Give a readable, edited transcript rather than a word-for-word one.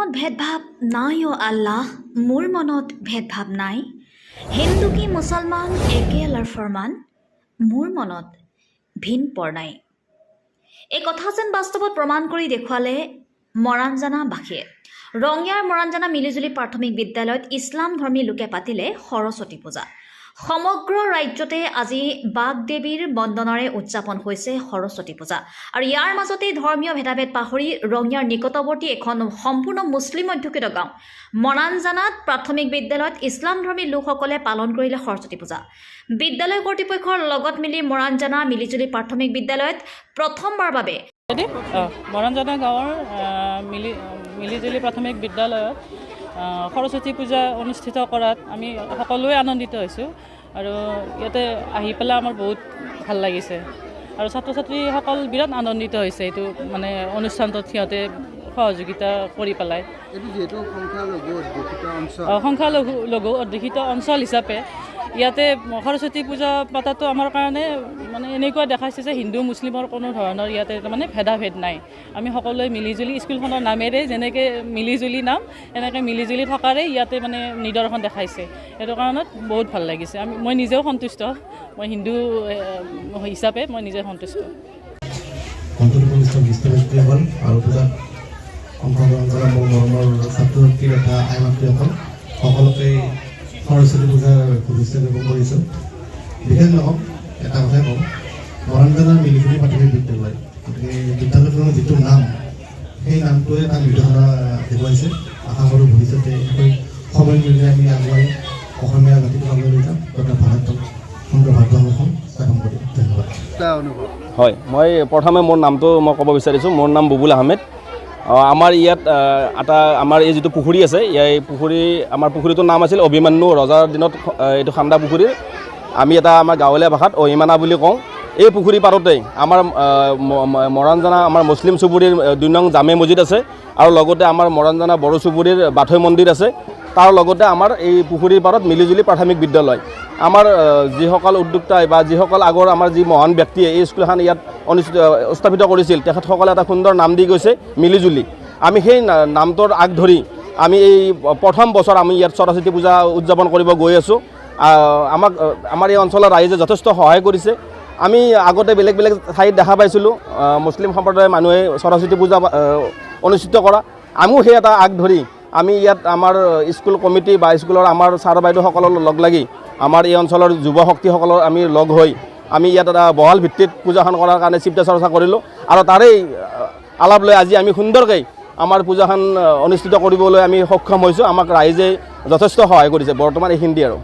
মনত ভেদভাৱ নাই অ' আল্লাহ, মোৰ মনত ভেদভাৱ নাই। হিন্দু কি মুছলমান একে আল্লাৰ ফৰমান, মোৰ মনত ভিন পৰ নাই। এই কথা যেন বাস্তৱত প্ৰমাণ কৰি দেখুৱালে মৰাণজানাবাসীয়ে। ৰঙিয়াৰ মৰাণজানা মিলিজুলি প্ৰাথমিক বিদ্যালয়ত ইছলাম ধৰ্মী লোকে পাতিলে সৰস্বতী পূজা। সমগ্ৰ ৰাজ্যতে আজি বাগদেৱীৰ বন্দনাৰে উদযাপন হৈছে সৰস্বতী পূজা। আৰু ইয়াৰ মাজতে ধৰ্মীয় ভেদাভেদ পাহৰি ৰঙিয়াৰ নিকটৱৰ্তী এখন সম্পূৰ্ণ মুছলিম অধ্যুষিত গাঁও মৰাণজানাত প্ৰাথমিক বিদ্যালয়ত ইছলাম ধৰ্মী লোকসকলে পালন কৰিলে সৰস্বতী পূজা। বিদ্যালয় কৰ্তৃপক্ষৰ লগত মিলি মৰাণজানা মিলিজুলি প্ৰাথমিক বিদ্যালয়ত প্ৰথমবাৰৰ বাবে মৰাণজানা গাঁৱৰ মিলিজুলি প্ৰাথমিক বিদ্যালয়ত সৰস্বতী পূজা অনুষ্ঠিত কৰাত আমি সকলোৱে আনন্দিত হৈছোঁ আৰু ইয়াতে আহি পেলাই আমাৰ বহুত ভাল লাগিছে আৰু ছাত্ৰ ছাত্ৰীসকল বিৰাট আনন্দিত হৈছে এইটো মানে অনুষ্ঠানটোত সিহঁতে সহযোগিতা কৰি পেলাই। সংখ্যালঘু অধ্যুষিত অঞ্চল হিচাপে ইয়াতে সৰস্বতী পূজা পতাটো আমাৰ কাৰণে মানে এনেকুৱা দেখাইছে যে হিন্দু মুছলিমৰ কোনো ধৰণৰ ইয়াতে মানে ভেদাভেদ নাই। আমি সকলোৱে মিলিজুলি স্কুলখনৰ নামেৰে যেনেকৈ মিলিজুলি নাম এনেকৈ মিলিজুলি থকাৰে ইয়াতে মানে নিদৰ্শন দেখাইছে। সেইটো কাৰণত বহুত ভাল লাগিছে। মই নিজেও সন্তুষ্ট, মই হিন্দু হিচাপে মই নিজে সন্তুষ্ট। অংশগ্ৰহণ কৰা মোৰ মৰমৰ ছাত্ৰ ছাত্ৰী তথা আই মাতৃসকল সকলোকে সৰস্বতী পূজাৰ শুভেচ্ছা জ্ঞাপন কৰিছোঁ। বিশেষ নহওক এটা কথাই কওঁ, মৰাণজানা মিলিজুলি প্ৰাথমিক বিদ্যালয়, গতিকে বিদ্যালয়খনৰ যিটো নাম সেই নামটোৱে তাক নিৰ্দেশনা দেখুৱাইছে। আশা কৰোঁ ভৱিষ্যতে এনেকৈ সময় মিলাই আমি আগুৱাই অসমীয়া জাতিটোক আগুৱাই লৈ যাম তথা ভাৰতক সুন্দৰ ভাৰতবৰ্ষখন স্থাপন কৰিম। ধন্যবাদ। হয়, মই প্ৰথমে মোৰ নামটো মই ক'ব বিচাৰিছোঁ। মোৰ নাম বুবুল আহমেদ। আমাৰ ইয়াত আমাৰ এই যিটো পুখুৰী আছে, এই আমাৰ পুখুৰীটোৰ নাম আছিল অভিমন্যু ৰজাৰ দিনত এইটো খান্দা পুখুৰী। আমি আমাৰ গাঁৱলীয়া ভাষাত অহিমানা বুলি কওঁ। এই পুখুৰী পাৰতেই আমাৰ মৰাণজানা আমাৰ মুছলিম চুবুৰীৰ ২ নং জামে মছজিদ আছে আৰু লগতে আমাৰ মৰাণজানা বড়ো চুবুৰীৰ বাথৈ মন্দিৰ আছে। তাৰ লগতে আমাৰ এই পুখুৰীৰ পাৰত মিলিজুলি প্ৰাথমিক বিদ্যালয়। আমাৰ যিসকল উদ্যোক্তা বা যিসকল আগৰ আমাৰ যি মহান ব্যক্তিয়ে এই স্কুলখন ইয়াত স্থাপিত কৰিছিল, তেখেতসকলে এটা সুন্দৰ নাম দি গৈছে মিলিজুলি। আমি সেই নামটোৰ আগ ধৰি আমি এই প্ৰথম বছৰ আমি ইয়াত সৰস্বতী পূজা উদযাপন কৰিব গৈ আছোঁ। আমাৰ এই অঞ্চলৰ ৰাইজে যথেষ্ট সহায় কৰিছে। আমি আগতে বেলেগ বেলেগ ঠাইত দেখা পাইছিলোঁ মুছলিম সম্প্ৰদায়ৰ মানুহে সৰস্বতী পূজা অনুষ্ঠিত কৰা। আমিও সেই এটা আগ ধৰি আমি ইয়াত আমাৰ স্কুল কমিটি বা স্কুলৰ আমাৰ ছাৰ বাইদেউসকলৰ লগ লাগি আমাৰ এই অঞ্চলৰ যুৱ শক্তিসকলৰ আমি লগ হৈ আমি ইয়াত এটা বহাল ভিত্তিত পূজাখন কৰাৰ কাৰণে চিন্তা চৰ্চা কৰিলোঁ আৰু তাৰেই আলাপ লৈ আজি আমি সুন্দৰকৈ আমাৰ পূজাখন অনুষ্ঠিত কৰিবলৈ আমি সক্ষম হৈছোঁ। আমাক ৰাইজে যথেষ্ট সহায় কৰিছে বৰ্তমান এইখিনি আৰু।